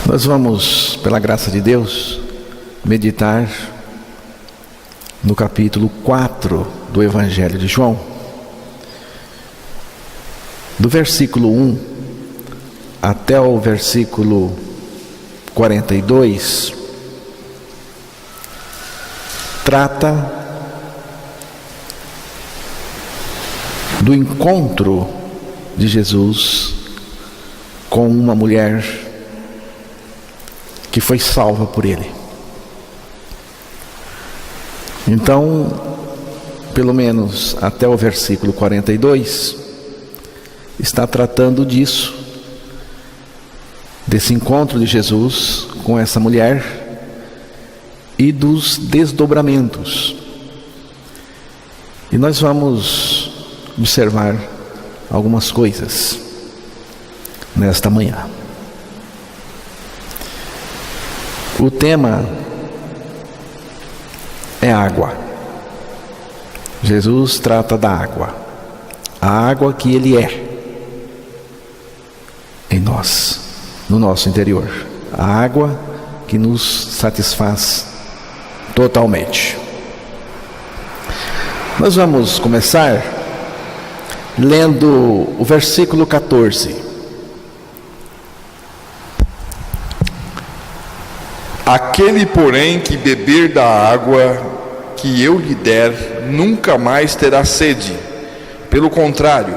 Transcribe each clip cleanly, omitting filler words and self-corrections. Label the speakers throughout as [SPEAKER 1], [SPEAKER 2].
[SPEAKER 1] Nós vamos, pela graça de Deus, meditar no capítulo 4 do Evangelho de João, do versículo 1 até o versículo 42, trata do encontro de Jesus com uma mulher que foi salva por ele. Então, pelo menos até o versículo 42, está tratando disso, desse encontro de Jesus com essa mulher e dos desdobramentos. E nós vamos observar algumas coisas nesta manhã. O tema é água. Jesus trata da água, a água que Ele é em nós, no nosso interior, a água que nos satisfaz totalmente. Nós vamos começar lendo o versículo 14.
[SPEAKER 2] Aquele, porém, que beber da água que eu lhe der, nunca mais terá sede. Pelo contrário,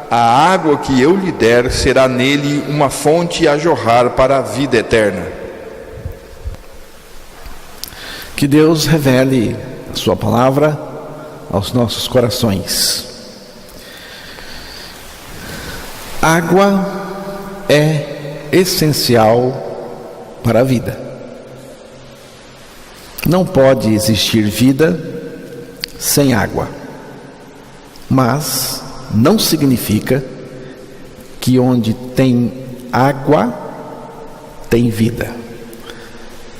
[SPEAKER 2] a água que eu lhe der será nele uma fonte a jorrar para a vida eterna.
[SPEAKER 1] Que Deus revele a sua palavra aos nossos corações. Água é essencial para a vida. Não pode existir vida sem água, mas não significa que onde tem água tem vida,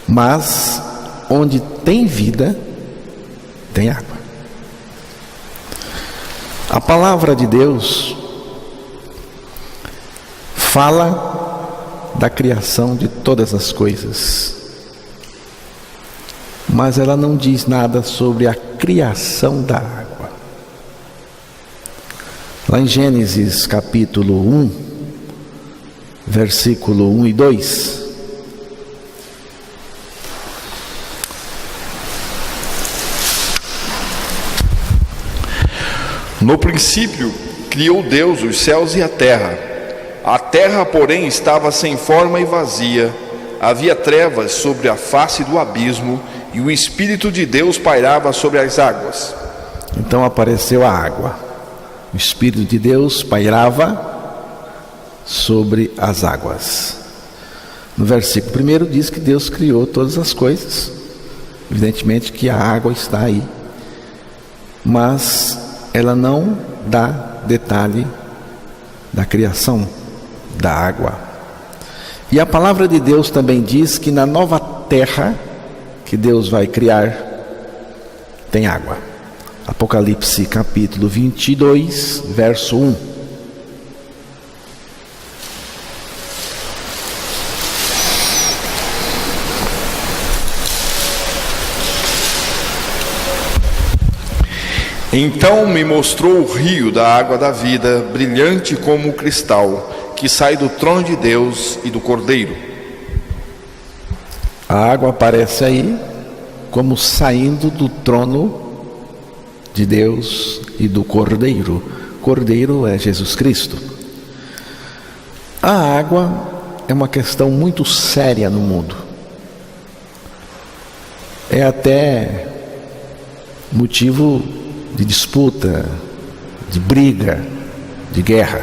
[SPEAKER 1] mas onde tem vida tem água. A palavra de Deus fala da criação de todas as coisas, mas ela não diz nada sobre a criação da água. Lá em Gênesis capítulo 1, versículo 1 e 2,
[SPEAKER 2] No princípio, criou Deus os céus e a terra. A terra, porém, estava sem forma e vazia. Havia trevas sobre a face do abismo, e o Espírito de Deus pairava sobre as águas.
[SPEAKER 1] Então apareceu a água. O Espírito de Deus pairava sobre as águas. No versículo 1 diz que Deus criou todas as coisas. Evidentemente que a água está aí, mas ela não dá detalhe da criação da água. E a palavra de Deus também diz que na nova terra que Deus vai criar tem água. Apocalipse capítulo 22, verso 1.
[SPEAKER 2] Então me mostrou o rio da água da vida, brilhante como o cristal, que sai do trono de Deus e do Cordeiro.
[SPEAKER 1] A água aparece aí como saindo do trono de Deus e do Cordeiro. Cordeiro é Jesus Cristo. A água é uma questão muito séria no mundo. É até motivo de disputa, de briga, de guerra.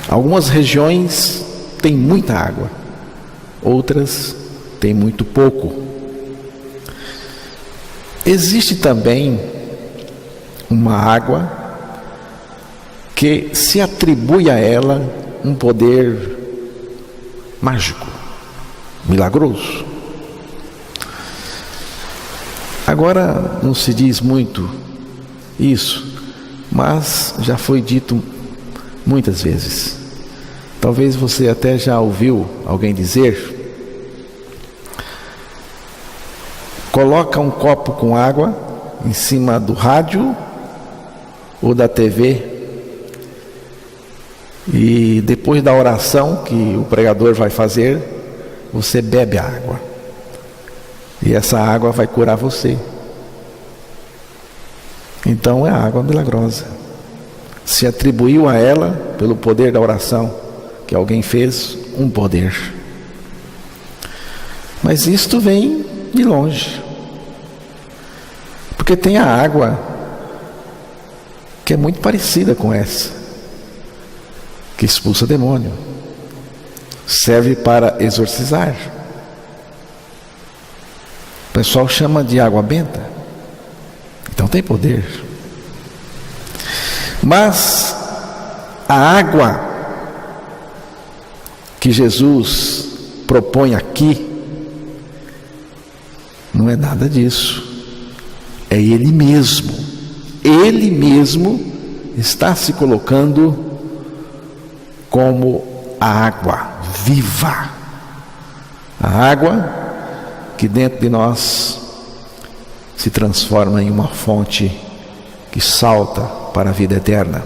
[SPEAKER 1] Algumas regiões têm muita água, outras têm muito pouco. Existe também uma água que se atribui a ela um poder mágico, milagroso. Agora não se diz muito isso, mas já foi dito muitas vezes. Talvez você até já ouviu alguém dizer: coloca um copo com água em cima do rádio ou da TV, e depois da oração que o pregador vai fazer, você bebe a água, e essa água vai curar você. Então é a água milagrosa. Se atribuiu a ela, pelo poder da oração que alguém fez, um poder. Mas isto vem de longe, porque tem a água que é muito parecida com essa, que expulsa demônio, serve para exorcizar. O pessoal chama de água benta, então tem poder. Mas a água que Jesus propõe aqui não é nada disso. É Ele mesmo. Ele mesmo está se colocando como a água viva. A água que dentro de nós se transforma em uma fonte que salta para a vida eterna.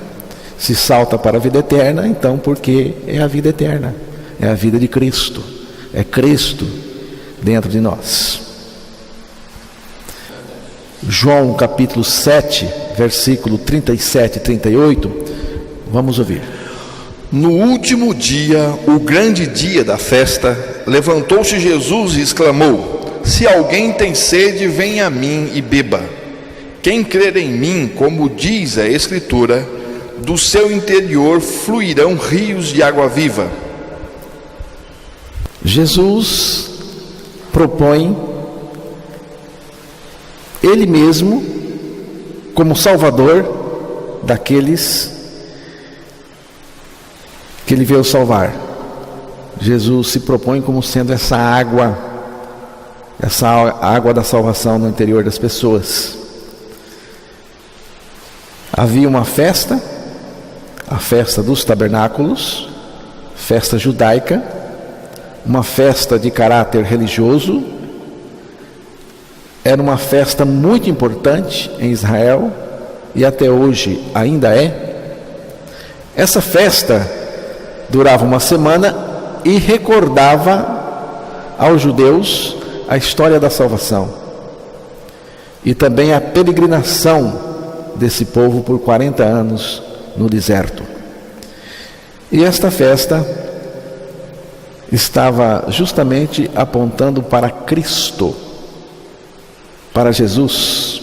[SPEAKER 1] Se salta para a vida eterna, então porque é a vida eterna, é a vida de Cristo, é Cristo dentro de nós. João capítulo 7, versículo 37 e 38, vamos ouvir.
[SPEAKER 2] No último dia, o grande dia da festa, levantou-se Jesus e exclamou: se alguém tem sede, venha a mim e beba. Quem crer em mim, como diz a Escritura, do seu interior fluirão rios de água viva.
[SPEAKER 1] Jesus propõe Ele mesmo como Salvador daqueles que Ele veio salvar. Jesus se propõe como sendo essa água da salvação no interior das pessoas. Havia uma festa, a festa dos tabernáculos, festa judaica, uma festa de caráter religioso. Era uma festa muito importante em Israel e até hoje ainda é. Essa festa durava uma semana e recordava aos judeus a história da salvação e também a peregrinação desse povo por 40 anos no deserto. E esta festa estava justamente apontando para Cristo, para Jesus.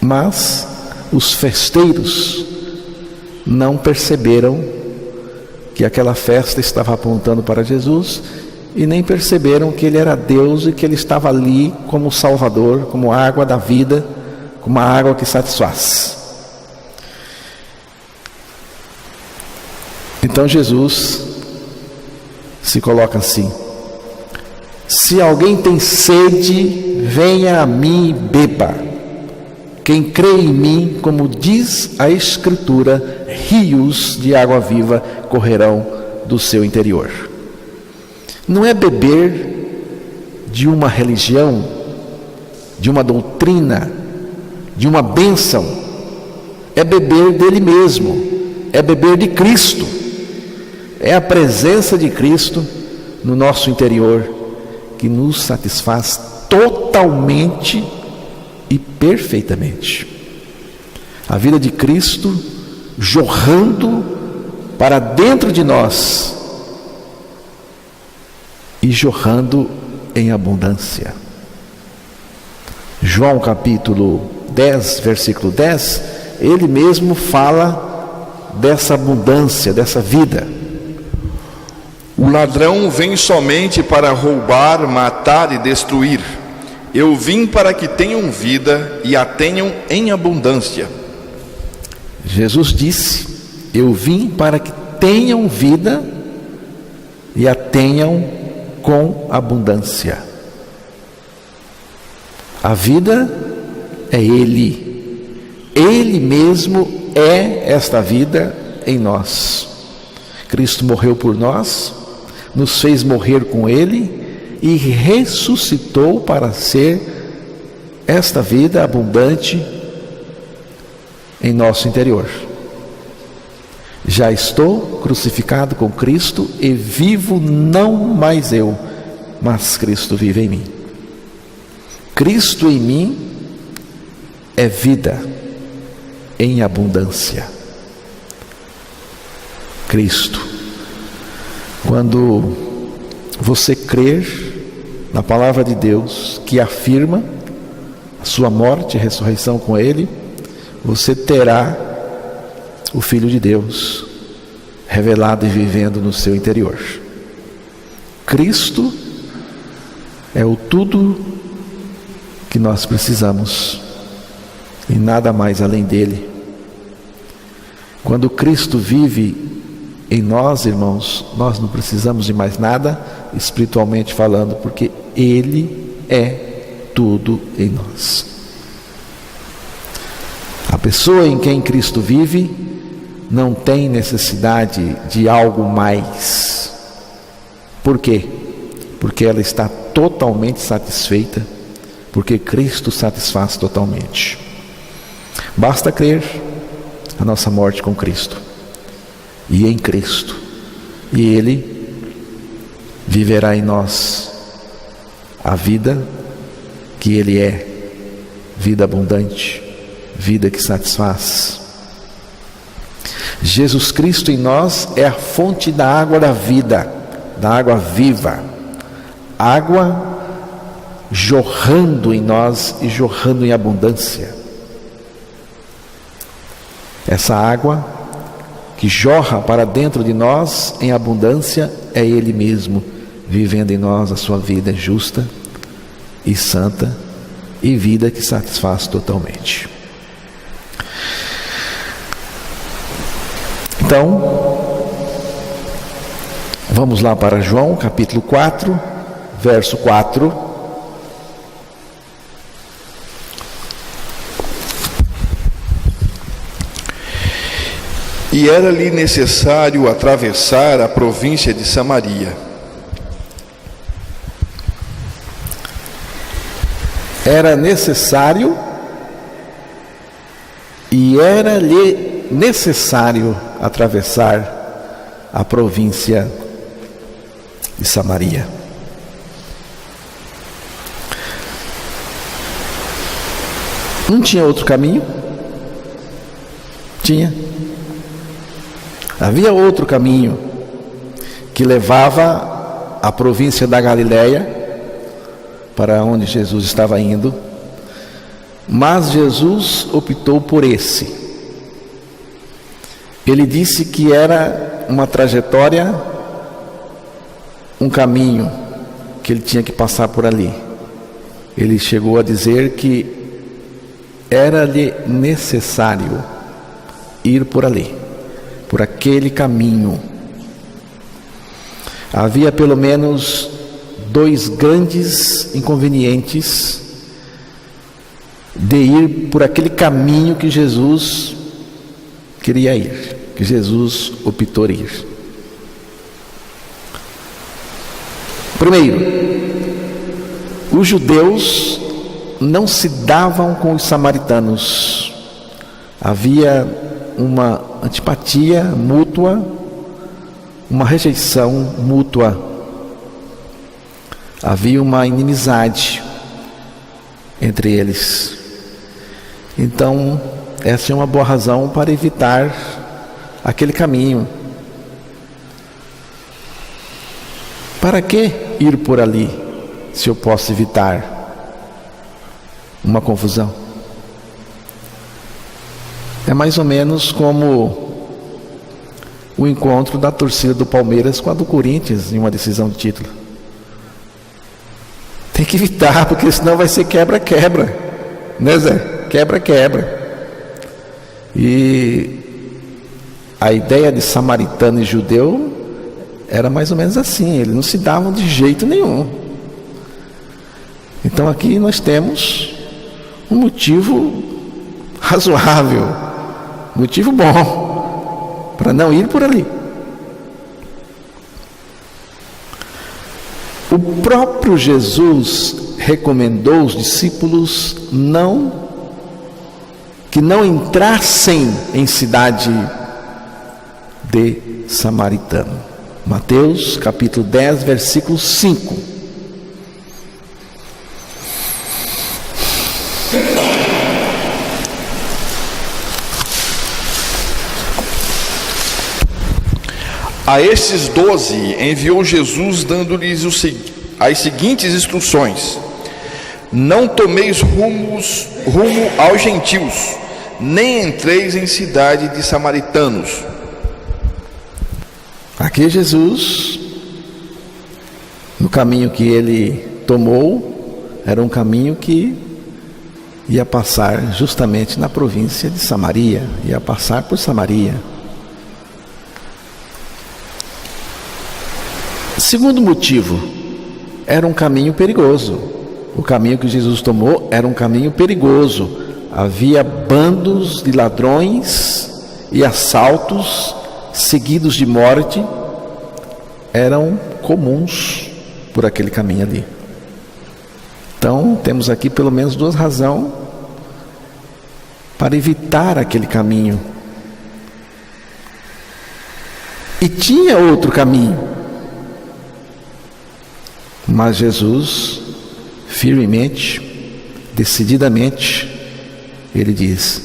[SPEAKER 1] Mas os festeiros não perceberam que aquela festa estava apontando para Jesus e nem perceberam que Ele era Deus e que Ele estava ali como Salvador, como a água da vida, como a água que satisfaz. Então Jesus se coloca assim: se alguém tem sede, venha a mim e beba. Quem crê em mim, como diz a Escritura, rios de água viva correrão do seu interior. Não é beber de uma religião, de uma doutrina, de uma bênção. É beber dele mesmo, é beber de Cristo. É a presença de Cristo no nosso interior que nos satisfaz totalmente e perfeitamente. A vida de Cristo jorrando para dentro de nós e jorrando em abundância. João capítulo 10, versículo 10, ele mesmo fala dessa abundância, dessa vida.
[SPEAKER 2] O ladrão vem somente para roubar, matar e destruir. Eu vim para que tenham vida e a tenham em abundância.
[SPEAKER 1] Jesus disse: eu vim para que tenham vida e a tenham com abundância. A vida é Ele. Ele mesmo é esta vida em nós. Cristo morreu por nós, nos fez morrer com Ele e ressuscitou para ser esta vida abundante em nosso interior. Já estou crucificado com Cristo e vivo não mais eu, mas Cristo vive em mim. Cristo em mim é vida em abundância. Cristo. Quando você crer na palavra de Deus, que afirma a sua morte e ressurreição com Ele, você terá o Filho de Deus revelado e vivendo no seu interior. Cristo é o tudo que nós precisamos e nada mais além dele. Quando Cristo vive em nós, irmãos, nós não precisamos de mais nada, espiritualmente falando, porque Ele é tudo em nós. A pessoa em quem Cristo vive não tem necessidade de algo mais. Por quê? Porque ela está totalmente satisfeita, porque Cristo satisfaz totalmente. Basta crer a nossa morte com Cristo e em Cristo, e Ele viverá em nós a vida que Ele é, vida abundante, vida que satisfaz. Jesus Cristo em nós é a fonte da água da vida, da água viva, água jorrando em nós e jorrando em abundância. Essa água que jorra para dentro de nós em abundância é Ele mesmo, vivendo em nós a sua vida justa e santa e vida que satisfaz totalmente. Então, vamos lá para João, capítulo 4, verso 4.
[SPEAKER 2] E era-lhe necessário atravessar a província de Samaria.
[SPEAKER 1] Era necessário e era-lhe necessário atravessar a província de Samaria. Não tinha outro caminho? Tinha. Havia outro caminho que levava à província da Galileia, para onde Jesus estava indo, mas Jesus optou por esse. Ele disse que era uma trajetória, um caminho que ele tinha que passar por ali. Ele chegou a dizer que era-lhe necessário ir por ali, por aquele caminho. Havia pelo menos 2 grandes inconvenientes de ir por aquele caminho que Jesus queria ir, que Jesus optou ir. Primeiro, os judeus não se davam com os samaritanos. Havia uma antipatia mútua, uma rejeição mútua. Havia uma inimizade entre eles. Então, essa é uma boa razão para evitar aquele caminho. Para que ir por ali, se eu posso evitar uma confusão? É mais ou menos como o encontro da torcida do Palmeiras com a do Corinthians em uma decisão de título. Tem que evitar, porque senão vai ser quebra-quebra, né, Zé? Quebra-quebra. E a ideia de samaritano e judeu era mais ou menos assim, eles não se davam de jeito nenhum. Então aqui nós temos um motivo razoável, motivo bom para não ir por ali. O próprio Jesus recomendou os discípulos que não entrassem em cidade de samaritano. Mateus capítulo 10, versículo 5.
[SPEAKER 2] A estes 12 enviou Jesus, dando-lhes as seguintes instruções: não tomeis rumo aos gentios, nem entreis em cidade de samaritanos.
[SPEAKER 1] Aqui Jesus, no caminho que ele tomou, era um caminho que ia passar justamente na província de Samaria, ia passar por Samaria. Segundo motivo, era um caminho perigoso. O caminho que Jesus tomou era um caminho perigoso. Havia bandos de ladrões e assaltos seguidos de morte, eram comuns por aquele caminho ali. Então, temos aqui pelo menos duas razões para evitar aquele caminho. E tinha outro caminho, mas Jesus, firmemente, decididamente, ele diz: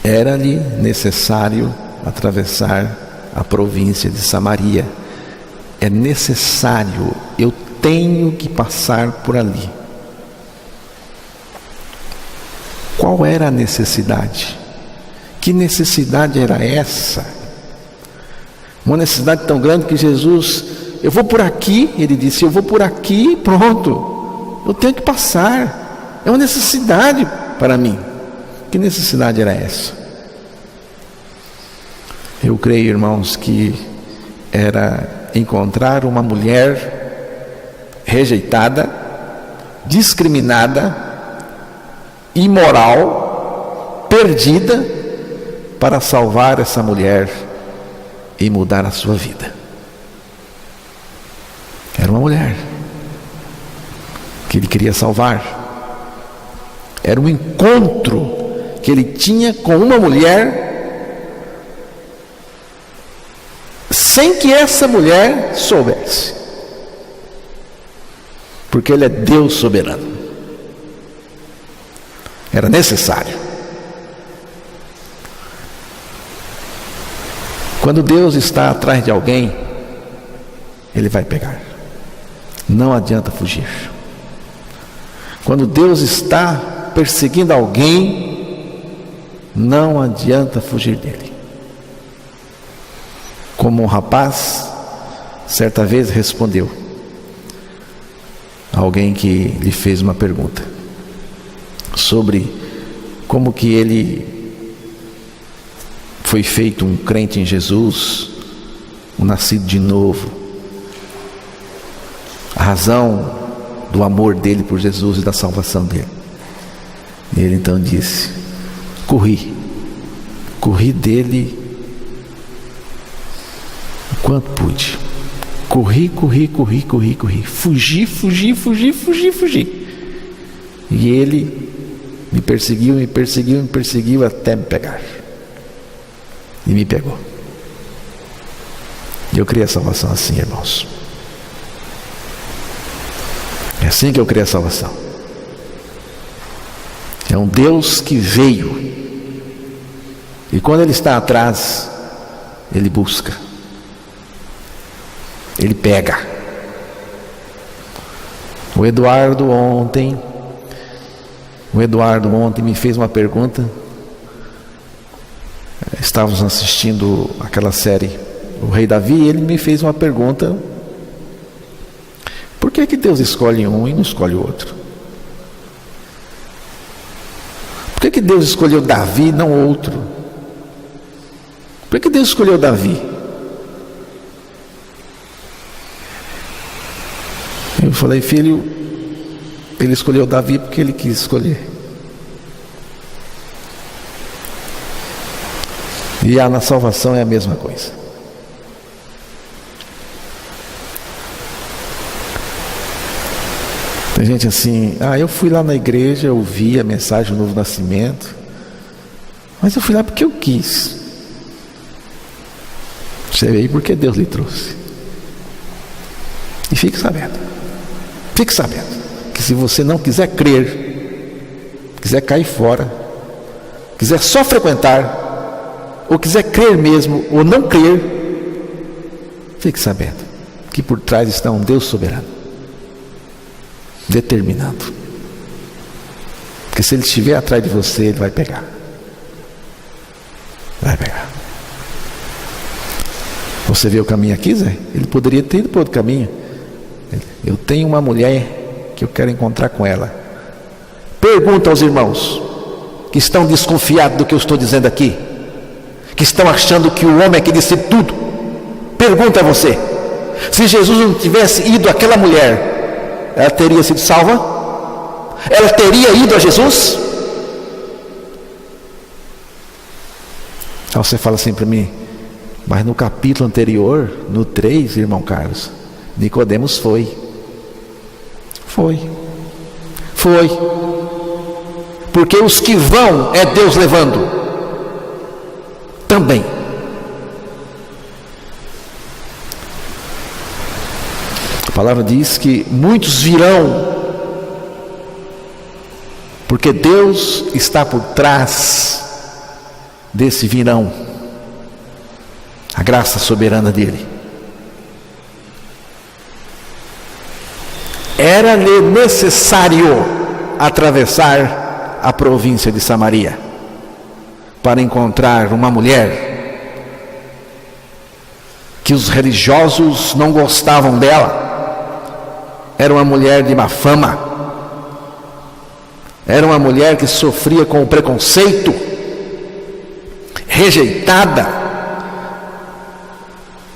[SPEAKER 1] era-lhe necessário atravessar a província de Samaria. É necessário, eu tenho que passar por ali. Qual era a necessidade? Que necessidade era essa? Uma necessidade tão grande que Jesus: eu vou por aqui, ele disse, eu vou por aqui, pronto, eu tenho que passar, é uma necessidade para mim. Que necessidade era essa? Eu creio, irmãos, que era encontrar uma mulher rejeitada, discriminada, imoral, perdida, para salvar essa mulher e mudar a sua vida. Era uma mulher que ele queria salvar. Era um encontro que ele tinha com uma mulher sem que essa mulher soubesse, porque ele é Deus soberano. Era necessário. Quando Deus está atrás de alguém, ele vai pegar. Não adianta fugir. Quando Deus está perseguindo alguém, não adianta fugir dele. Como um rapaz certa vez respondeu a alguém que lhe fez uma pergunta sobre como que ele foi feito um crente em Jesus, um nascido de novo, a razão do amor dele por Jesus e da salvação dele. E ele então disse: corri dele o quanto pude, corri, fugi, e ele me perseguiu até me pegar, e me pegou. E eu criei a salvação assim, irmãos. É assim que eu criei a salvação. É um Deus que veio, e quando Ele está atrás, Ele busca, Ele pega. O Eduardo ontem me fez uma pergunta. Estávamos assistindo aquela série O Rei Davi, e ele me fez uma pergunta: por que Deus escolhe um e não escolhe o outro? Por que Deus escolheu Davi e não outro? Por que Deus escolheu Davi? Eu falei: filho, Ele escolheu Davi porque Ele quis escolher. E na salvação é a mesma coisa. Tem gente assim, eu fui lá na igreja, eu ouvi a mensagem do Novo Nascimento, mas eu fui lá porque eu quis. Você veio porque Deus lhe trouxe. E fique sabendo, que se você não quiser crer, quiser cair fora, quiser só frequentar, ou quiser crer mesmo, ou não crer, fique sabendo que por trás está um Deus soberano, determinando. Porque se Ele estiver atrás de você, Ele vai pegar. Vai pegar. Você vê o caminho aqui, Zé? Ele poderia ter ido para outro caminho. Eu tenho uma mulher que eu quero encontrar com ela. Pergunta aos irmãos que estão desconfiados do que eu estou dizendo aqui, que estão achando que o homem é que decide tudo. Pergunta a você: se Jesus não tivesse ido àquela mulher, ela teria sido salva? Ela teria ido a Jesus? Aí você fala assim para mim: mas no capítulo anterior, no 3, irmão Carlos, Nicodemos foi. Porque os que vão é Deus levando também. A palavra diz que muitos virão, porque Deus está por trás desse virão, a graça soberana dele. Era-lhe necessário atravessar a província de Samaria para encontrar uma mulher que os religiosos não gostavam dela. Era uma mulher de má fama, era uma mulher que sofria com o preconceito, rejeitada,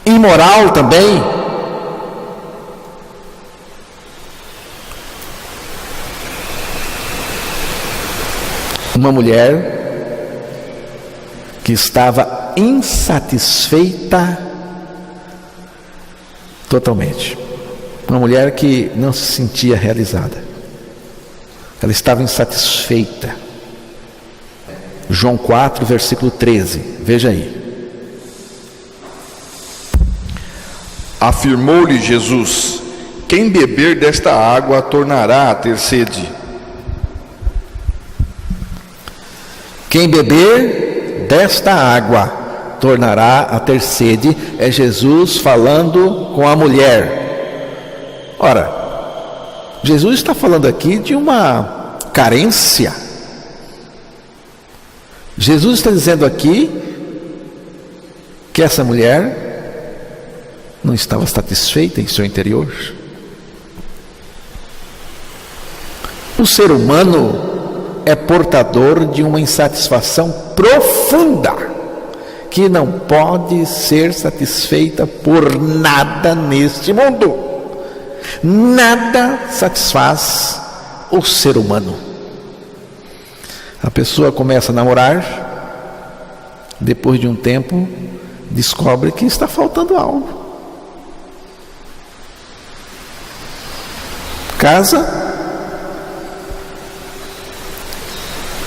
[SPEAKER 1] imoral também. Uma mulher que estava insatisfeita totalmente. Uma mulher que não se sentia realizada. Ela estava insatisfeita. João 4, versículo 13. Veja aí.
[SPEAKER 2] Afirmou-lhe Jesus: quem beber desta água tornará a ter sede.
[SPEAKER 1] Quem beber desta água tornará a ter sede. É Jesus falando com a mulher. Ora, Jesus está falando aqui de uma carência. Jesus está dizendo aqui que essa mulher não estava satisfeita em seu interior. O ser humano é portador de uma insatisfação profunda, que não pode ser satisfeita por nada neste mundo. Nada satisfaz o ser humano. A pessoa começa a namorar, depois de um tempo descobre que está faltando algo. Casa,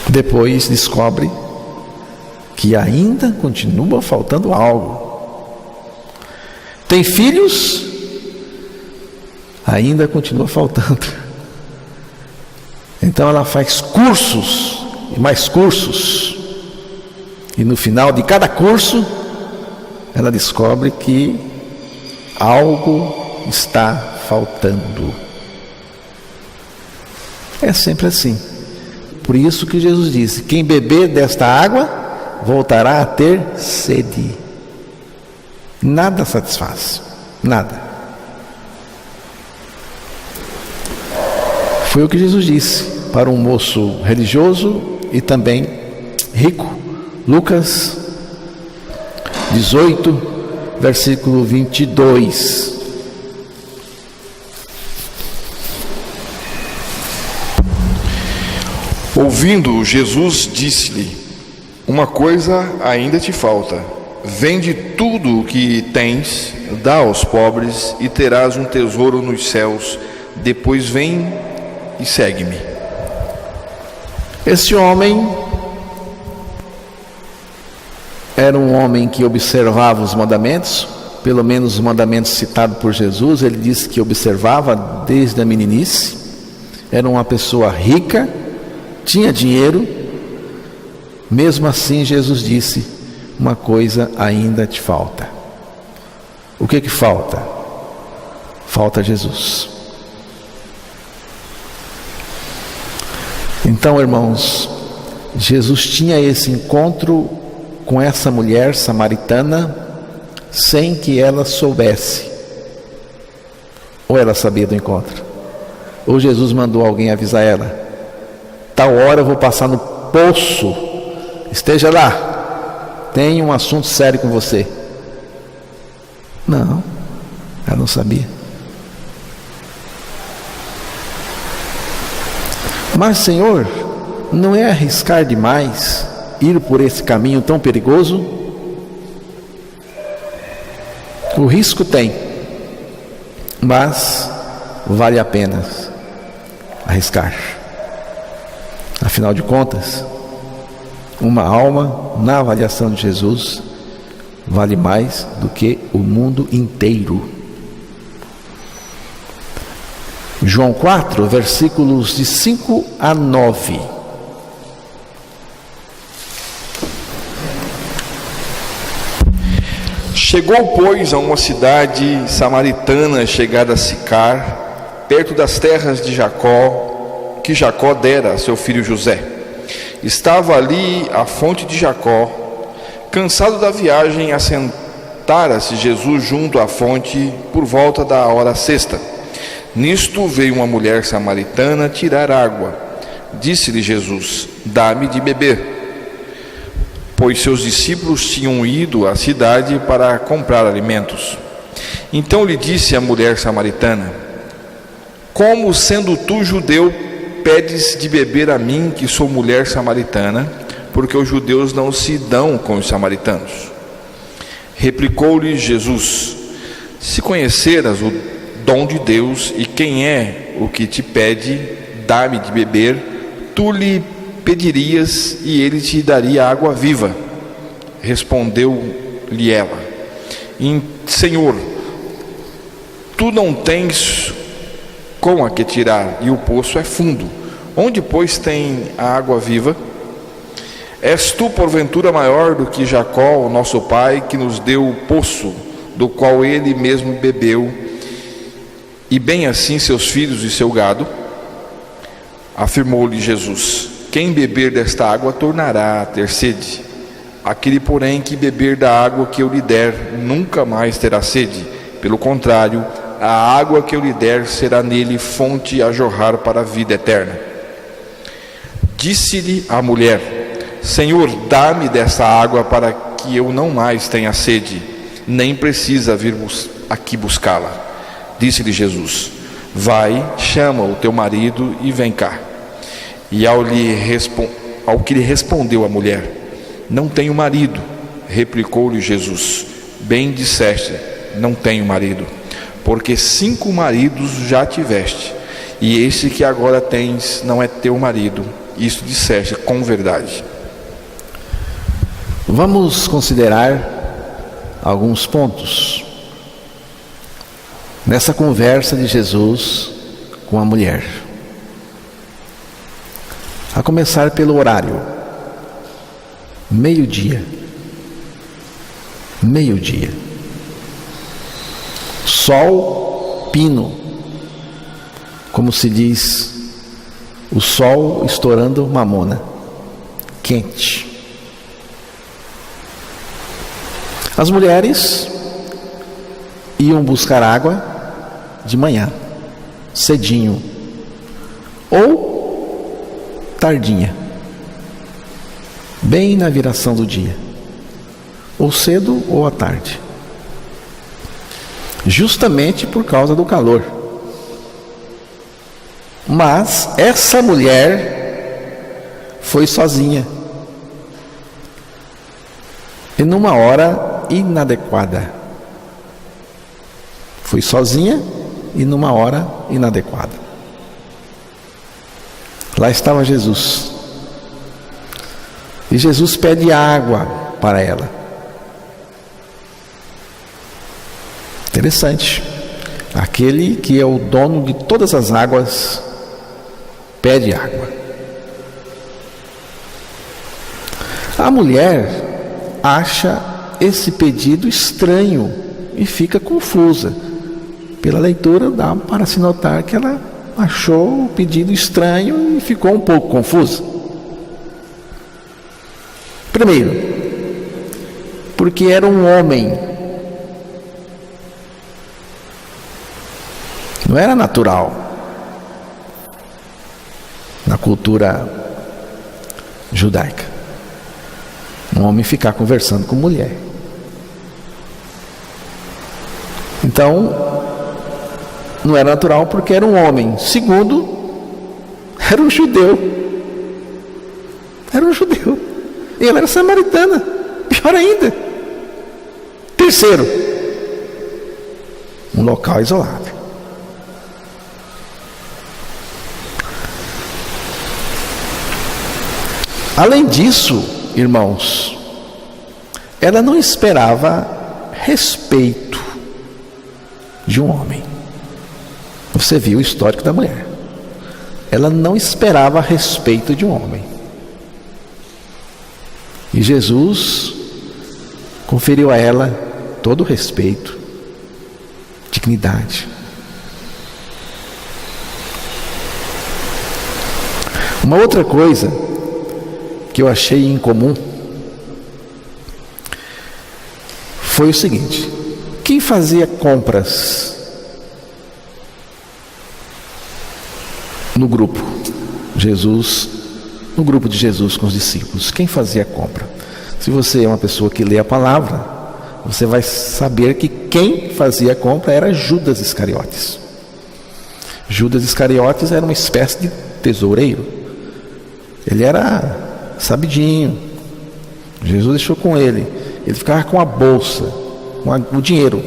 [SPEAKER 1] depois descobre que ainda continua faltando algo. Tem filhos, ainda continua faltando. Então ela faz cursos e mais cursos, e no final de cada curso ela descobre que algo está faltando. É sempre assim. Por isso que Jesus disse: quem beber desta água voltará a ter sede. Nada satisfaz, nada. Foi o que Jesus disse para um moço religioso e também rico. Lucas 18, versículo 22.
[SPEAKER 2] Ouvindo, Jesus disse-lhe: uma coisa ainda te falta. Vende tudo o que tens, dá aos pobres e terás um tesouro nos céus. Depois vem e segue-me.
[SPEAKER 1] Esse homem era um homem que observava os mandamentos, pelo menos os mandamentos citados por Jesus. Ele disse que observava desde a meninice. Era uma pessoa rica, tinha dinheiro. Mesmo assim, Jesus disse: uma coisa ainda te falta. O que falta? Falta Jesus. Então, irmãos, Jesus tinha esse encontro com essa mulher samaritana sem que ela soubesse. Ou ela sabia do encontro, ou Jesus mandou alguém avisar ela: tal hora eu vou passar no poço, esteja lá, tenho um assunto sério com você. Não, ela não sabia. Mas, Senhor, não é arriscar demais ir por esse caminho tão perigoso? O risco tem, mas vale a pena arriscar. Afinal de contas, uma alma na avaliação de Jesus vale mais do que o mundo inteiro. João 4, versículos de 5 a 9.
[SPEAKER 2] Chegou, pois, a uma cidade samaritana chegada a Sicar, perto das terras de Jacó, que Jacó dera a seu filho José. Estava ali a fonte de Jacó. Cansado da viagem, assentara-se Jesus junto à fonte por volta da hora sexta. Nisto veio uma mulher samaritana tirar água. Disse-lhe Jesus: dá-me de beber. Pois seus discípulos tinham ido à cidade para comprar alimentos. Então lhe disse a mulher samaritana: como, sendo tu judeu, pedes de beber a mim, que sou mulher samaritana? Porque os judeus não se dão com os samaritanos. Replicou-lhe Jesus: se conheceras o dom de Deus e quem é o que te pede, dá-me de beber, tu lhe pedirias e ele te daria água viva. Respondeu-lhe ela: Senhor, tu não tens com a que tirar, e o poço é fundo. Onde, pois, tem a água viva? És tu, porventura, maior do que Jacó, o nosso pai, que nos deu o poço, do qual ele mesmo bebeu, e bem assim seus filhos e seu gado? Afirmou-lhe Jesus: quem beber desta água tornará a ter sede. Aquele, porém, que beber da água que eu lhe der, nunca mais terá sede. Pelo contrário, a água que eu lhe der será nele fonte a jorrar para a vida eterna. Disse-lhe a mulher: Senhor, dá-me dessa água para que eu não mais tenha sede, nem precisa vir aqui buscá-la. Disse-lhe Jesus: vai, chama o teu marido e vem cá. E ao que lhe respondeu a mulher: não tenho marido. Replicou-lhe Jesus: bem disseste, não tenho marido, porque 5 maridos já tiveste, e este que agora tens não é teu marido. Isso disseste com verdade.
[SPEAKER 1] Vamos considerar alguns pontos nessa conversa de Jesus com a mulher. A começar pelo horário. Meio-dia. Sol pino, como se diz, o sol estourando mamona, quente. As mulheres iam buscar água de manhã, cedinho, ou tardinha, bem na viração do dia, ou cedo ou à tarde, justamente por causa do calor. Mas essa mulher foi sozinha e numa hora inadequada. Foi sozinha e numa hora inadequada. Lá estava Jesus. E Jesus pede água para ela. Interessante. Aquele que é o dono de todas as águas pede água. A mulher acha esse pedido estranho e fica confusa. Pela leitura dá para se notar que ela achou o pedido estranho e ficou um pouco confusa. Primeiro, porque era um homem. Não era natural na cultura judaica um homem ficar conversando com mulher. Então, não era natural porque era um homem. Segundo, era um judeu. Era um judeu. E ela era samaritana. Pior ainda. Terceiro, um local isolado. Além disso, irmãos, ela não esperava respeito de um homem. Você viu o histórico da mulher. Ela não esperava respeito de um homem. E Jesus conferiu a ela todo o respeito, dignidade. Uma outra coisa que eu achei incomum foi o seguinte: quem fazia compras no grupo de Jesus com os discípulos? Quem fazia compra? Se você é uma pessoa que lê a palavra, você vai saber que quem fazia compra era Judas Iscariotes. Judas Iscariotes era uma espécie de tesoureiro. Ele era sabidinho. Jesus deixou com ele. Ele ficava com a bolsa, com o dinheiro.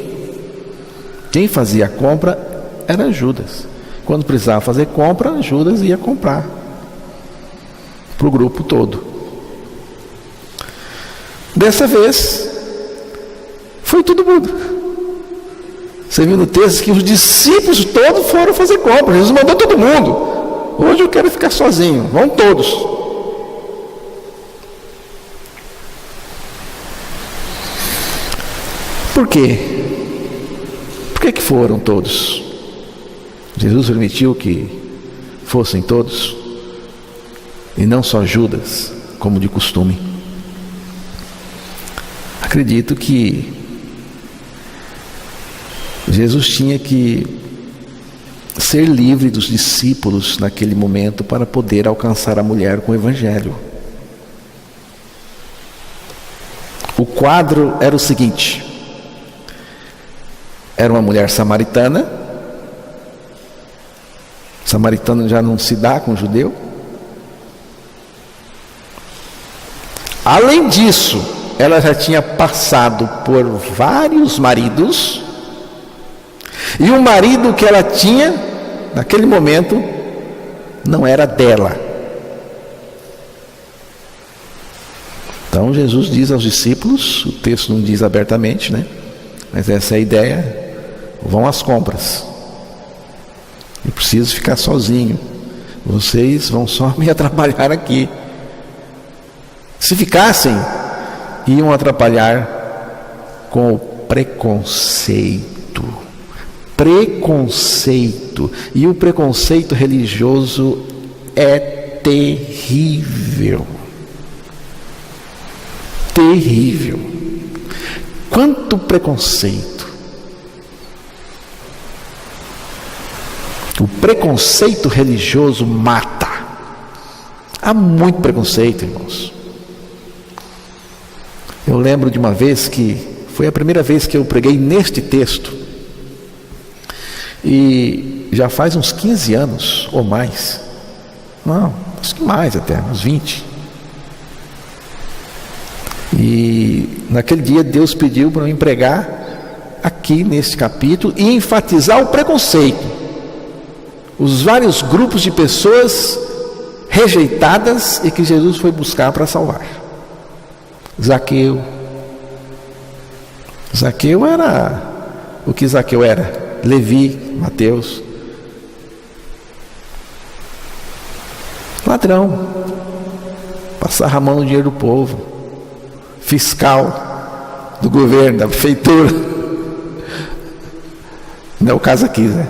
[SPEAKER 1] Quem fazia a compra era Judas. Quando precisava fazer compra, Judas ia comprar para o grupo todo. Dessa vez foi todo mundo. Você viu no texto que os discípulos todos foram fazer compra. Jesus mandou todo mundo. Hoje eu quero ficar sozinho. Vão todos. Por quê? Por que foram todos? Jesus permitiu que fossem todos e não só Judas, como de costume. Acredito que Jesus tinha que ser livre dos discípulos naquele momento para poder alcançar a mulher com o Evangelho. O quadro era o seguinte: era uma mulher samaritana. Samaritano já não se dá com judeu. Além disso, ela já tinha passado por vários maridos, e o marido que ela tinha naquele momento não era dela. Então Jesus diz aos discípulos, o texto não diz abertamente, né? Mas essa é a ideia: vão às compras. Eu preciso ficar sozinho. Vocês vão só me atrapalhar aqui. Se ficassem, iam atrapalhar com o preconceito. Preconceito. E o preconceito religioso é terrível. Terrível. Quanto preconceito. O preconceito religioso mata. Há muito preconceito, irmãos. Eu lembro de uma vez que foi a primeira vez que eu preguei neste texto, e já faz uns 15 anos ou mais. Não, acho que mais até, uns 20. E naquele dia Deus pediu para eu pregar aqui nesse capítulo e enfatizar o preconceito. Os vários grupos de pessoas rejeitadas e que Jesus foi buscar para salvar. Zaqueu. Zaqueu era o que Zaqueu era. Levi, Mateus. Ladrão. Passava a mão no dinheiro do povo. Fiscal do governo, da prefeitura. Não é o caso aqui, né?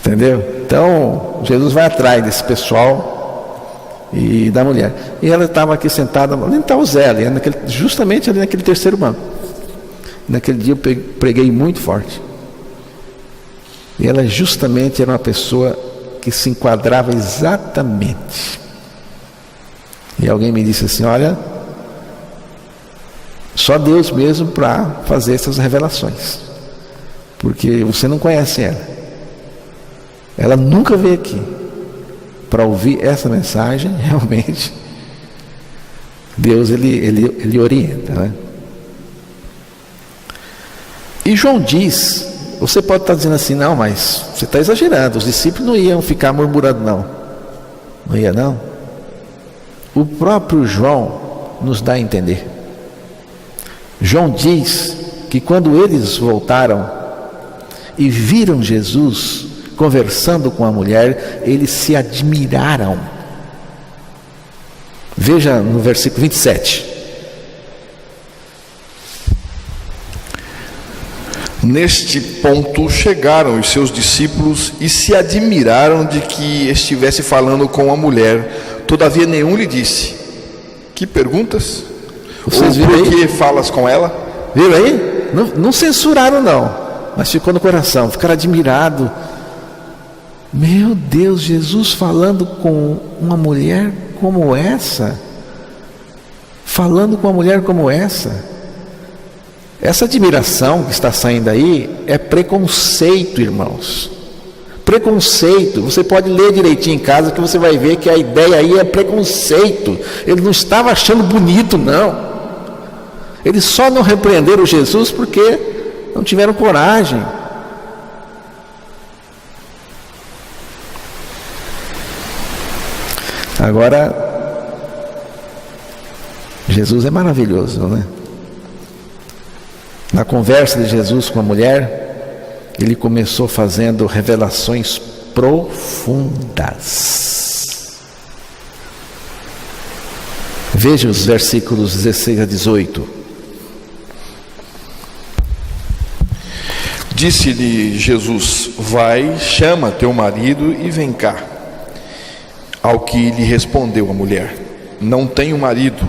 [SPEAKER 1] Entendeu? Então, Jesus vai atrás desse pessoal e da mulher. E ela estava aqui sentada, ali não está o Zé, ali, justamente ali naquele terceiro banco. Naquele dia eu preguei muito forte. E ela justamente era uma pessoa que se enquadrava exatamente. E alguém me disse assim: olha, só Deus mesmo para fazer essas revelações, porque você não conhece ela. Ela nunca veio aqui para ouvir essa mensagem. Realmente Deus ele orienta, né? E João diz, você pode estar dizendo assim: não, mas você está exagerando, os discípulos não iam ficar murmurando, não ia não. O próprio João nos dá a entender. João diz que quando eles voltaram e viram Jesus conversando com a mulher, eles se admiraram. Veja no versículo 27.
[SPEAKER 2] Neste ponto chegaram os seus discípulos e se admiraram de que estivesse falando com a mulher. Todavia nenhum lhe disse: que perguntas?
[SPEAKER 1] Vocês
[SPEAKER 2] ou
[SPEAKER 1] viram
[SPEAKER 2] por
[SPEAKER 1] aí?
[SPEAKER 2] que falas com ela?
[SPEAKER 1] Viram aí? Não censuraram não, mas ficou no coração, ficaram admirados. Meu Deus, Jesus falando com uma mulher como essa, falando com uma mulher como essa. Essa admiração que está saindo aí é preconceito, irmãos. Preconceito. Você pode ler direitinho em casa que você vai ver que a ideia aí é preconceito. Ele não estava achando bonito, não. Eles só não repreenderam Jesus porque não tiveram coragem. Agora, Jesus é maravilhoso, né? Na conversa de Jesus com a mulher, ele começou fazendo revelações profundas. Veja os versículos 16 a 18.
[SPEAKER 2] Disse-lhe Jesus: vai, chama teu marido e vem cá. Ao que lhe respondeu a mulher: não tenho marido.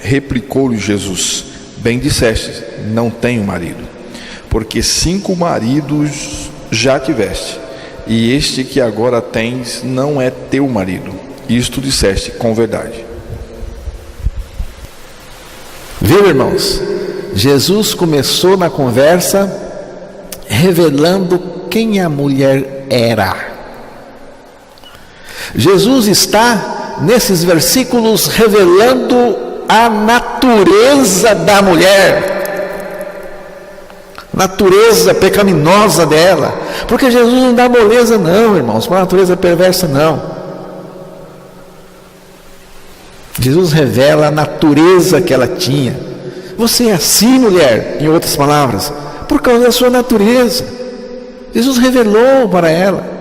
[SPEAKER 2] Replicou-lhe Jesus: bem disseste, não tenho marido, porque 5 maridos já tiveste, e este que agora tens não é teu marido. Isto disseste com verdade.
[SPEAKER 1] Viu, irmãos? Jesus começou na conversa revelando quem a mulher era. Jesus está nesses versículos revelando a natureza da mulher, natureza pecaminosa dela, porque Jesus não dá moleza não, irmãos, para a natureza perversa não. Jesus revela a natureza que ela tinha. Você é assim, mulher, em outras palavras, por causa da sua natureza. Jesus revelou para ela.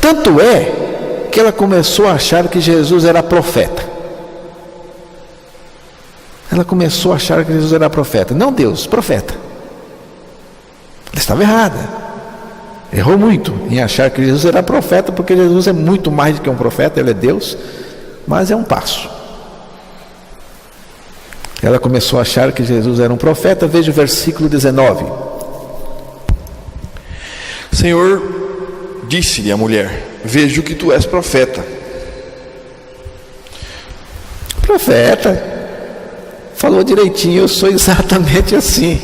[SPEAKER 1] Tanto é que ela começou a achar que Jesus era profeta. Ela começou a achar que Jesus era profeta. Não Deus, profeta. Ela estava errada. Errou muito em achar que Jesus era profeta, porque Jesus é muito mais do que um profeta, ele é Deus, mas é um passo. Ela começou a achar que Jesus era um profeta. Veja o versículo 19.
[SPEAKER 2] Senhor, disse-lhe a mulher: vejo que tu és profeta.
[SPEAKER 1] Profeta, falou direitinho, eu sou exatamente assim.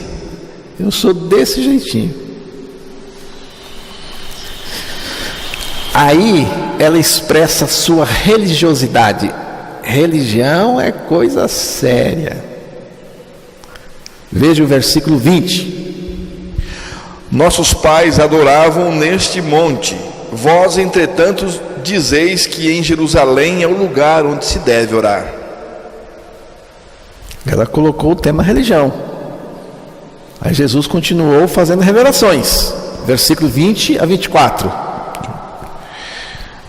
[SPEAKER 1] Eu sou desse jeitinho. Aí ela expressa sua religiosidade. Religião é coisa séria. Veja o versículo 20.
[SPEAKER 2] Nossos pais adoravam neste monte. Vós, entretanto, dizeis que em Jerusalém é o lugar onde se deve orar.
[SPEAKER 1] Ela colocou o tema religião. Aí Jesus continuou fazendo revelações. Versículo 20 a 24.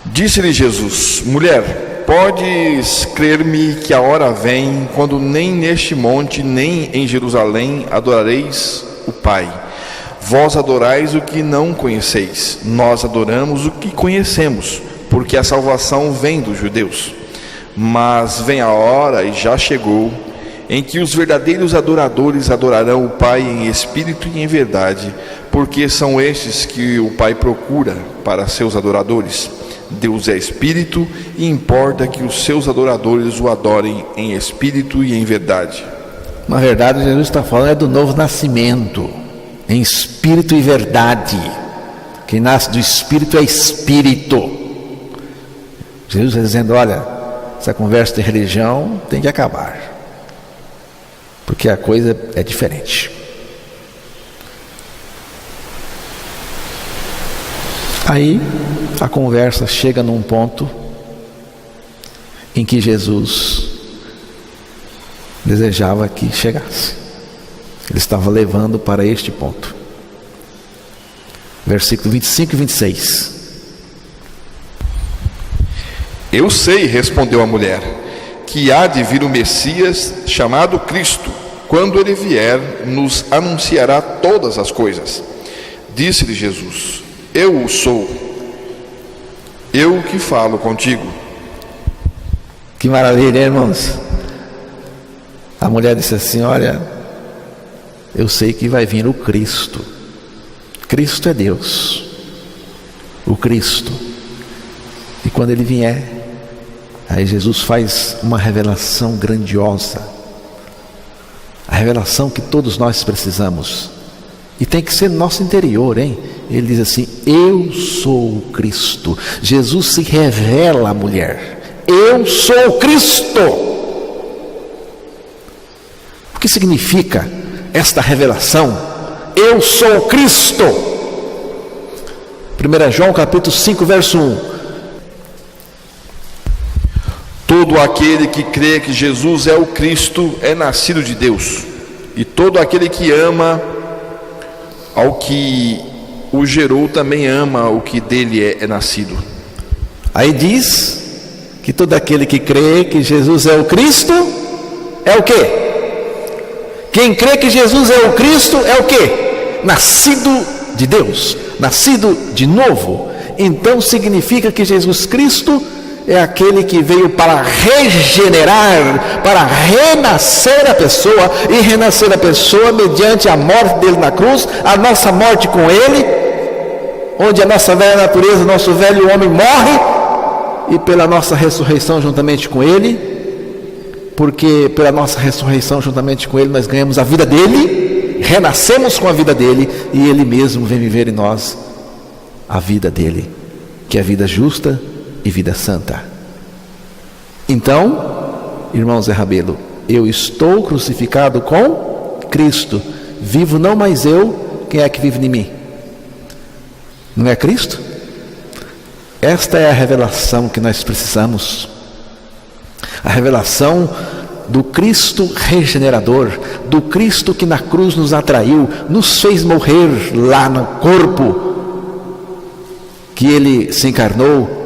[SPEAKER 2] Disse-lhe Jesus: mulher, podes crer-me que a hora vem, quando nem neste monte, nem em Jerusalém adorareis o Pai. Vós adorais o que não conheceis, nós adoramos o que conhecemos, porque a salvação vem dos judeus. Mas vem a hora, e já chegou, em que os verdadeiros adoradores adorarão o Pai em espírito e em verdade, porque são estes que o Pai procura para seus adoradores. Deus é espírito, e importa que os seus adoradores o adorem em espírito e em verdade.
[SPEAKER 1] Na verdade, Jesus está falando do novo nascimento, em espírito e verdade. Quem nasce do espírito é espírito. Jesus está dizendo: olha, essa conversa de religião tem que acabar, porque a coisa é diferente. Aí a conversa chega num ponto em que Jesus desejava que chegasse. Ele estava levando para este ponto. Versículo 25 e 26.
[SPEAKER 2] Eu sei, respondeu a mulher, que há de vir o Messias, chamado Cristo. Quando ele vier, nos anunciará todas as coisas. Disse-lhe Jesus: eu o sou, eu que falo contigo.
[SPEAKER 1] Que maravilha, hein, irmãos? A mulher disse assim: olha, eu sei que vai vir o Cristo. Cristo é Deus, o Cristo. E quando ele vier, aí Jesus faz uma revelação grandiosa, a revelação que todos nós precisamos, e tem que ser no nosso interior, hein? Ele diz assim: eu sou o Cristo. Jesus se revela à mulher: eu sou o Cristo. O que significa esta revelação? Eu sou o Cristo. 1 João capítulo 5, verso 1.
[SPEAKER 2] Todo aquele que crê que Jesus é o Cristo é nascido de Deus, e todo aquele que ama ao que o gerou também ama o que dele é nascido.
[SPEAKER 1] Aí diz que todo aquele que crê que Jesus é o Cristo é o quê? Quem crê que Jesus é o Cristo é o quê? Nascido de Deus, nascido de novo. Então significa que Jesus Cristo é aquele que veio para regenerar, para renascer a pessoa, e renascer a pessoa mediante a morte dele na cruz, a nossa morte com ele, onde a nossa velha natureza, nosso velho homem morre, e pela nossa ressurreição juntamente com ele, porque pela nossa ressurreição juntamente com ele nós ganhamos a vida dele, renascemos com a vida dele, e ele mesmo vem viver em nós a vida dele, que é vida justa e vida santa. Então, irmãos Zé Rabelo, eu estou crucificado com Cristo, vivo não mais eu, quem é que vive em mim? Não é Cristo? Esta é a revelação que nós precisamos, a revelação do Cristo regenerador, do Cristo que na cruz nos atraiu, nos fez morrer lá no corpo que ele se encarnou.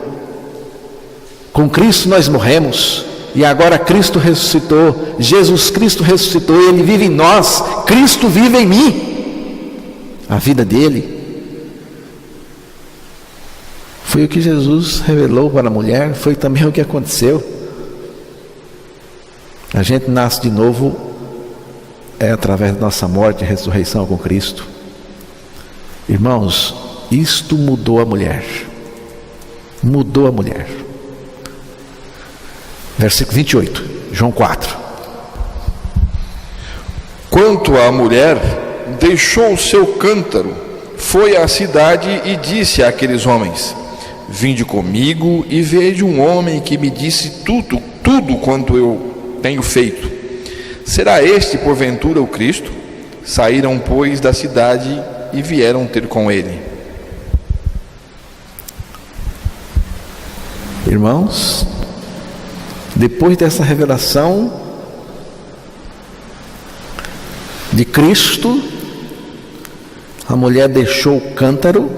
[SPEAKER 1] Com Cristo nós morremos, e agora Cristo ressuscitou, Jesus Cristo ressuscitou, Ele vive em nós, Cristo vive em mim, a vida dele. Foi o que Jesus revelou para a mulher, foi também o que aconteceu. A gente nasce de novo através da nossa morte e ressurreição com Cristo. Irmãos, isto mudou a mulher, mudou a mulher. Versículo 28, João 4.
[SPEAKER 2] Quanto à mulher, deixou o seu cântaro, foi à cidade e disse àqueles homens: vinde comigo e vede um homem que me disse tudo quanto eu tenho feito. Será este porventura o Cristo? Saíram, pois, da cidade e vieram ter com ele.
[SPEAKER 1] Irmãos, depois dessa revelação de Cristo, a mulher deixou o cântaro,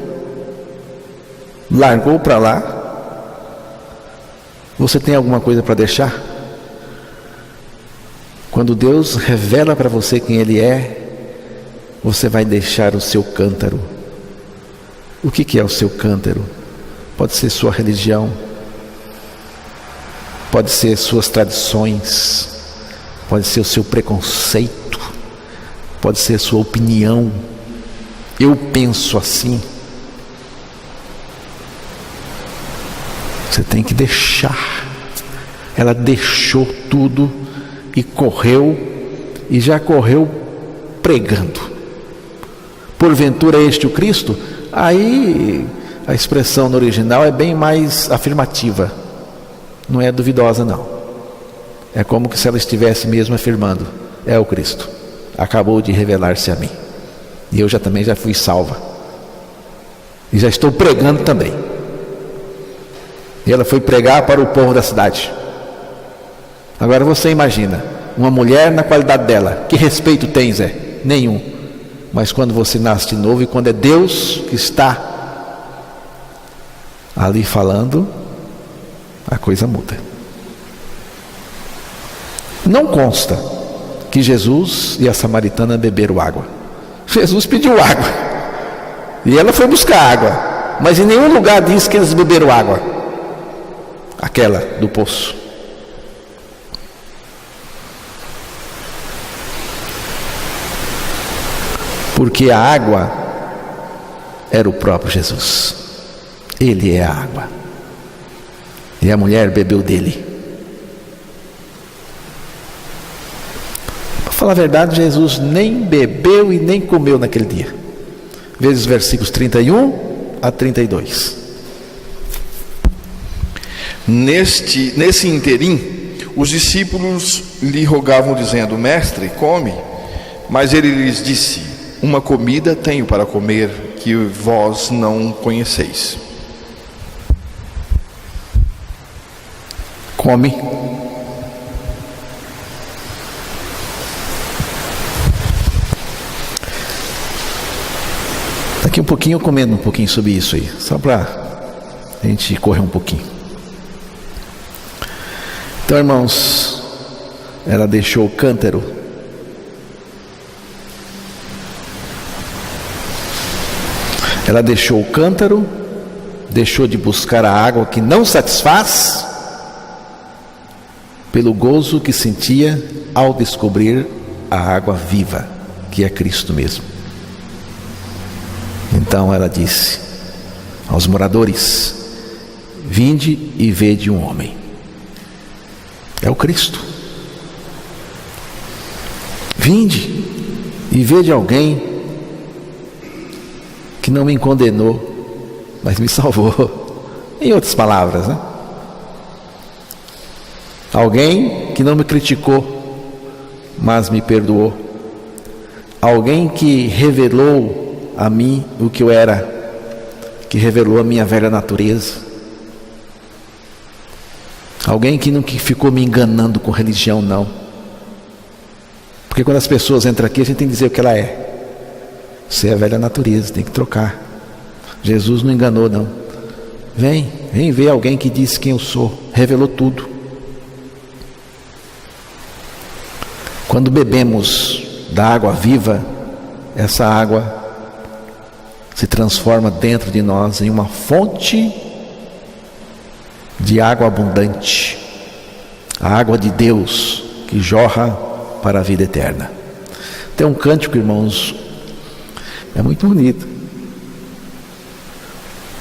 [SPEAKER 1] largou para lá. Você tem alguma coisa para deixar? Quando Deus revela para você quem Ele é, você vai deixar o seu cântaro. O que é o seu cântaro? Pode ser sua religião, pode ser suas tradições, pode ser o seu preconceito, pode ser sua opinião. Eu penso assim. Você tem que deixar. Ela deixou tudo e correu, e já correu pregando. Porventura este o Cristo? Aí a expressão no original é bem mais afirmativa, não é duvidosa não. É como se ela estivesse mesmo afirmando: é o Cristo, acabou de revelar-se a mim, e eu também já fui salva, e já estou pregando também. E ela foi pregar para o povo da cidade. Agora você imagina, uma mulher na qualidade dela, que respeito tem, Zé? Nenhum. Mas quando você nasce de novo e quando é Deus que está ali falando, a coisa muda. Não consta que Jesus e a samaritana beberam água. Jesus pediu água e ela foi buscar água, mas em nenhum lugar diz que eles beberam água, aquela do poço. Porque a água era o próprio Jesus. Ele é a água. E a mulher bebeu dele. Para falar a verdade, Jesus nem bebeu e nem comeu naquele dia. Veja os versículos 31 a 32.
[SPEAKER 2] Nesse interim, os discípulos lhe rogavam dizendo: Mestre, come. Mas ele lhes disse: uma comida tenho para comer que vós não conheceis.
[SPEAKER 1] Come. Daqui um pouquinho eu comento um pouquinho sobre isso aí, só para a gente correr um pouquinho. Então, irmãos, ela deixou o cântaro. Ela deixou o cântaro, deixou de buscar a água que não satisfaz, pelo gozo que sentia ao descobrir a água viva, que é Cristo mesmo. Então ela disse aos moradores: vinde e vede um homem. É o Cristo. Vinde e vede alguém que não me condenou, mas me salvou. Em outras palavras, né? Alguém que não me criticou, mas me perdoou. Alguém que revelou a mim o que eu era, que revelou a minha velha natureza. Alguém que não ficou me enganando com religião, não. Porque quando as pessoas entram aqui, a gente tem que dizer o que ela é. Você é a velha natureza, tem que trocar. Jesus não enganou, não. Vem ver alguém que disse quem eu sou, revelou tudo. Quando bebemos da água viva, essa água se transforma dentro de nós em uma fonte de água abundante, a água de Deus que jorra para a vida eterna. Tem um cântico, irmãos, é muito bonito.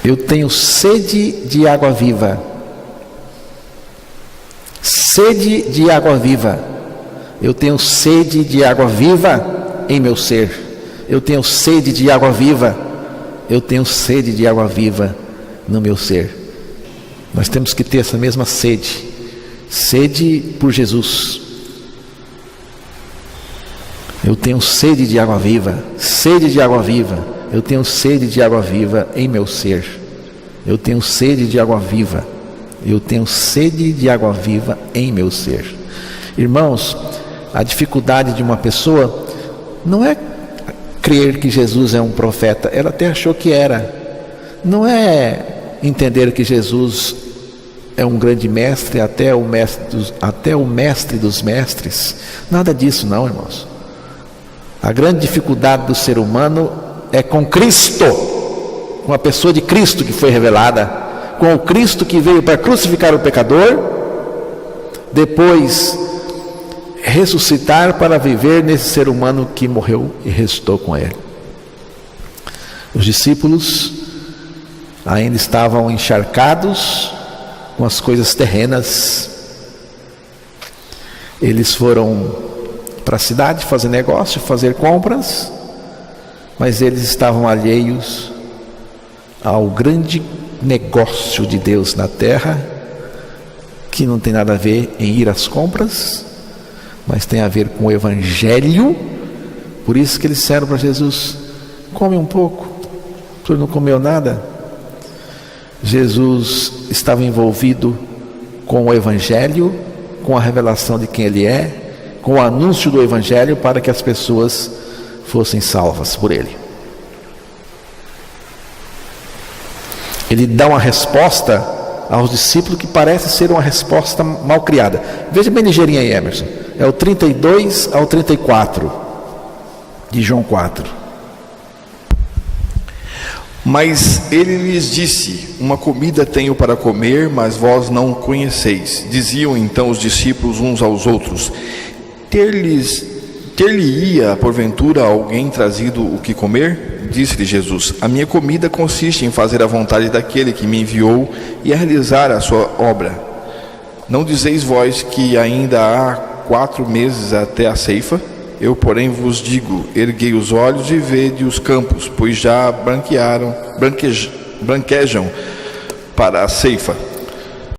[SPEAKER 1] Eu tenho sede de água viva. Sede de água viva. Eu tenho sede de água viva em meu ser. Eu tenho sede de água viva. Eu tenho sede de água viva no meu ser. Nós temos que ter essa mesma sede. Sede por Jesus. Eu tenho sede de água viva. Sede de água viva. eu tenho sede de água viva em meu ser. Eu tenho sede de água viva. Eu tenho sede de água viva em meu ser. Irmãos, a dificuldade de uma pessoa não é crer que Jesus é um profeta. Ela até achou que era. Não é entender que Jesus é um grande mestre, até o mestre dos mestres. Nada disso não, irmãos. A grande dificuldade do ser humano é com Cristo, com a pessoa de Cristo que foi revelada, com o Cristo que veio para crucificar o pecador, depois ressuscitar para viver nesse ser humano que morreu e ressuscitou com ele. Os discípulos ainda estavam encharcados com as coisas terrenas. Eles foram para a cidade fazer negócio, fazer compras, mas eles estavam alheios ao grande negócio de Deus na terra, que não tem nada a ver em ir às compras, mas tem a ver com o Evangelho. Por isso que eles disseram para Jesus: come um pouco. O senhor não comeu nada? Jesus estava envolvido com o Evangelho, com a revelação de quem Ele é, com o anúncio do Evangelho para que as pessoas fossem salvas por Ele. Ele dá uma resposta aos discípulos que parece ser uma resposta mal criada. Veja bem ligeirinho aí, Emerson. É o 32 ao 34 de João 4.
[SPEAKER 2] Mas ele lhes disse: uma comida tenho para comer, mas vós não conheceis. Diziam então os discípulos uns aos outros: ter-lhe-ia porventura alguém trazido o que comer? Disse-lhe Jesus: a minha comida consiste em fazer a vontade daquele que me enviou e a realizar a sua obra. Não dizeis vós que ainda há 4 meses até a ceifa? Eu, porém, vos digo: erguei os olhos e vede os campos, pois já branquejam para a ceifa.